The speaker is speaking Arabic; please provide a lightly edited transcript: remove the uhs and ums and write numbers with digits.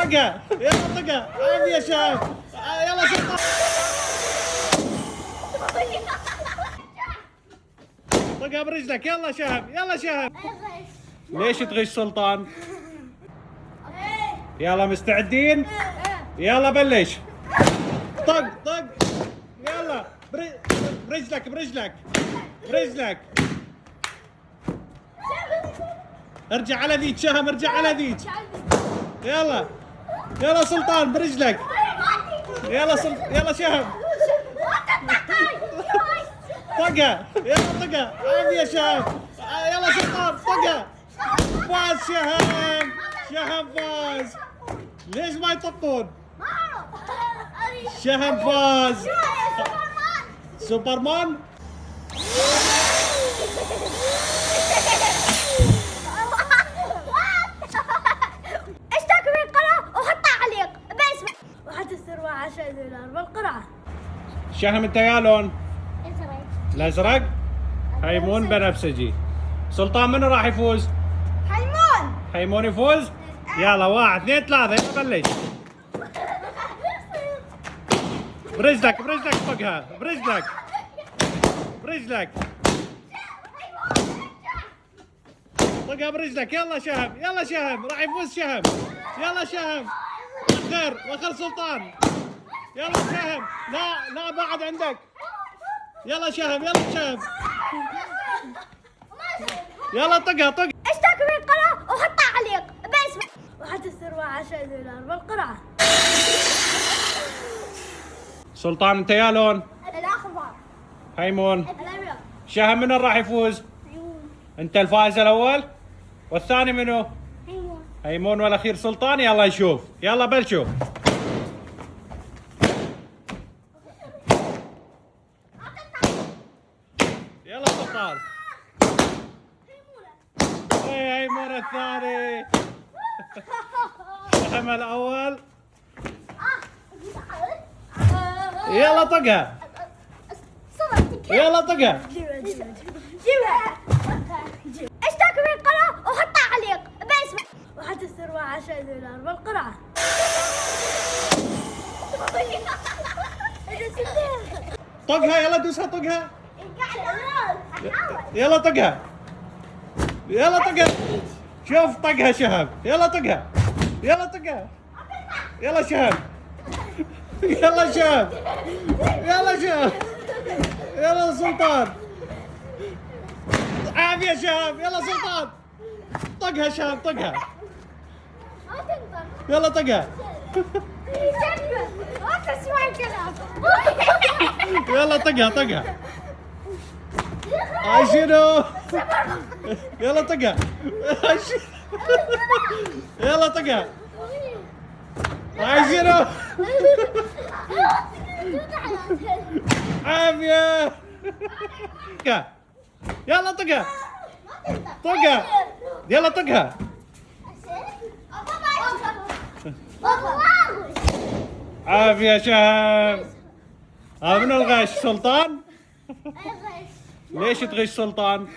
طقها يلا طقها. عافية يا شهاب. يلا سلطان. طقها برجلك. يلا شهاب يلا شهاب. ليش تغش سلطان؟ يلا مستعدين؟ يلا بلش. طق طق. يلا برجلك برجلك برجلك. ارجع على ذيك شهم. ارجع على ذيك. يلا يلا سلطان برجلك. يلا يلا شهم. طقها يلا طقها. عافية يا شهم. يلا سلطان طقها. فاز شهم. شهم فاز. ليش ما يطقون؟ شهم فاز. سوبرمان. اشترك بالقناة وحط تعليق بس وحتستر 10 دولار بالقرعة. شهم انت يا لون؟ الازرق. حيمون بنفسجي. سلطان منو راح يفوز؟ حيمون. حيمون يفوز؟ يلا 1 2 3 يلا بلش. برجلك برجلك طقها. برجلك برجلك. طقها برجلك. يلا شهم يلا شهم. راح يفوز شهم. يلا شهم. وخر وخر سلطان. يلا شهم. لا لا بعد عندك. يلا شهم يلا شهم. يلا طقها طق. اشترك بالقناة وحط تعليق بس وحتستر 10 دولار بالقرعة. سلطان انت يا لون؟ الاخضر. حيمون. الابيض. شهم منو راح يفوز؟ حيمون. انت الفائز الاول والثاني منو؟ حيمون. حيمون والاخير سلطان. يلا نشوف. يلا بلشوا. يلا سلطان. اي حيمون الثاني. شهم الاول. يلا طقها. يلا طقها. جيبها. اشترك بالقناة وحط تعليق بس وحتستر 10 دولار بالقرعة. طقها يلا دوسها طقها. يلا طقها. يلا طقها. شوف طقها شهب. يلا طقها. يلا طقها. يلا شهب. يلا شهب. يلا شهب. يلا سلطان. عافية شهب. يلا سلطان. طقها شهب طقها. يلا طقها. يلا طقها طقها. هاي شنو؟ يلا طقها. يلا طقها. هاي شنو؟ عافية. يلا طقها. طقها. يلا طقها. عافية شهاب. هذا من الغش سلطان؟ ليش تغش سلطان؟